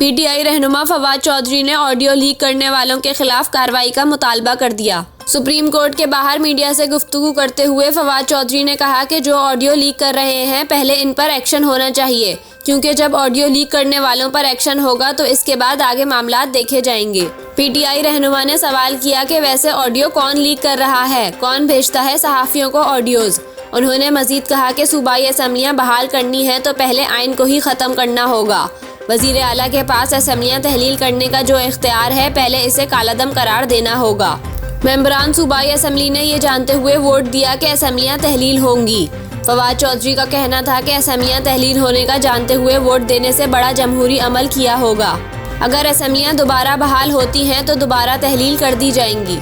PTI रहनुमा फवाद चौधरी ने audio leak करने वालों के खिलाफ कार्रवाई का मुतालबा कर दिया। सुप्रीम कोर्ट के बाहर मीडिया से गुफ्तगू करते हुए फवाद चौधरी ने कहा कि जो ऑडियो लीक कर रहे हैं पहले इन पर एक्शन होना चाहिए, क्योंकि जब ऑडियो लीक करने वालों पर एक्शन होगा तो इसके बाद आगे मामला देखे जाएंगे। पीटीआई रहनुमा ने सवाल किया कि वैसे ऑडियो कौन लीक कर रहा है, कौन भेजता है सहाफ़ियों को ऑडियोज़। उन्होंने मजीद कहा कि सूबाई असम्बलियाँ बहाल करनी है तो पहले आइन को ही ख़त्म करना होगा। वज़ीर आला के पास असम्बलियाँ तहलील करने का जो इख्तियार है, पहले इसे कालादम करार देना होगा। मेंबरान सूबाई असम्बली ने ये जानते हुए वोट दिया कि असम्बलियाँ तहलील होंगी। फवाद चौधरी का कहना था कि असम्बलियाँ तहलील होने का जानते हुए वोट देने से बड़ा जमहूरी अमल किया होगा। अगर असम्बलियाँ दोबारा बहाल होती हैं तो दोबारा तहलील कर दी जाएंगी।